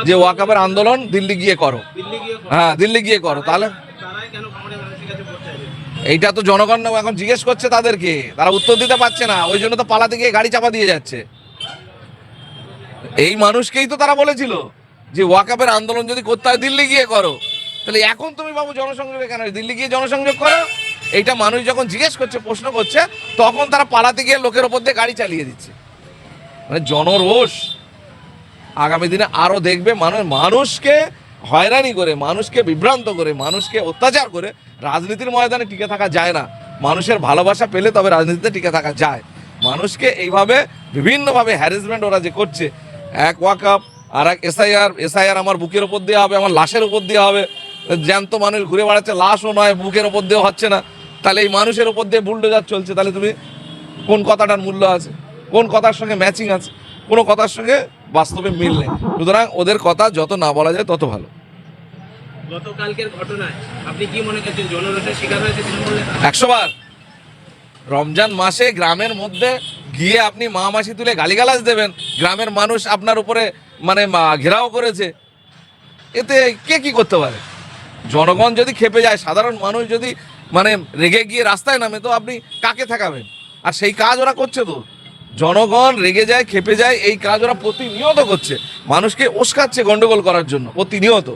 যে ওয়াকাবের আন্দোলন দিল্লি গিয়ে করো, হ্যাঁ দিল্লি গিয়ে করো। তাহলে এইটা তো জনগণ এখন জিজ্ঞেস করছে তাদেরকে, তারা উত্তর দিতে পারছে না, ওই জন্য তো পালাতে গিয়ে গাড়ি চাপা দিয়ে যাচ্ছে। এই মানুষকেই তো তারা বলেছিল যে ওয়াকাবের আন্দোলন যদি করতে হয় দিল্লি গিয়ে করো। তাহলে এখন তুমি বাবু জনসংযোগে কেন দিল্লি গিয়ে জনসংযোগ করো? এইটা মানুষ যখন জিজ্ঞেস করছে, প্রশ্ন করছে, তখন তারা পালাতে গিয়ে লোকের ওপর দিয়ে গাড়ি চালিয়ে দিচ্ছে। মানে জনরোষ আগামী দিনে আরো দেখবে। মানুষকে হয়রানি করে, মানুষকে বিভ্রান্ত করে, মানুষকে অত্যাচার করে রাজনীতির ময়দানে টিকে থাকা যায় না। মানুষের ভালোবাসা পেলে তবে রাজনীতিতে টিকে থাকা যায়। মানুষকে এইভাবে বিভিন্নভাবে হ্যারাসমেন্ট ওরা যে করছে, এক ওয়াকআপ আর এক এসআইআর আমার বুকের ওপর দিয়ে হবে, আমার লাশের উপর দিয়ে হবে। জ্যান্ত মানুষ ঘুরে বেড়াচ্ছে, লাশও নয়, বুকের ওপর দিয়ে হচ্ছে না। তাহলে এই মানুষের ওপর দিয়ে বুলডোজার চলছে। তাহলে তুমি কোন কথাটার মূল্য আছে, কোন কথার সঙ্গে ম্যাচিং আছে? কোনো কথার সঙ্গে বাস্তবে মিল নেই। সুতরাং ওদের কথা যত না বলা যায় তত ভালো। গতকালকের ঘটনায় আপনি কি মনে করছেন জনরোষের শিকার হয়েছে তৃণমূলে? 100 বার। রমজান মাসে গ্রামের মধ্যে গিয়ে আপনি মা মাসি তুলে গালিগালাজ দেবেন, গ্রামের মানুষ আপনার উপরে মানে ঘেরাও করেছে, এতে কে কি করতে পারে? জনগণ যদি খেপে যায়, সাধারণ মানুষ যদি মানে রেগে গিয়ে রাস্তায় নামে, তো আপনি কাকে ঠেকাবেন? আর সেই কাজ ওরা করছে। তো জনগণ রেগে যায়, খেপে যায়, এই কাজ ওরা প্রতিনিয়ত করছে, মানুষকে উস্কাচ্ছে গন্ডগোল করার জন্য প্রতিনিয়ত।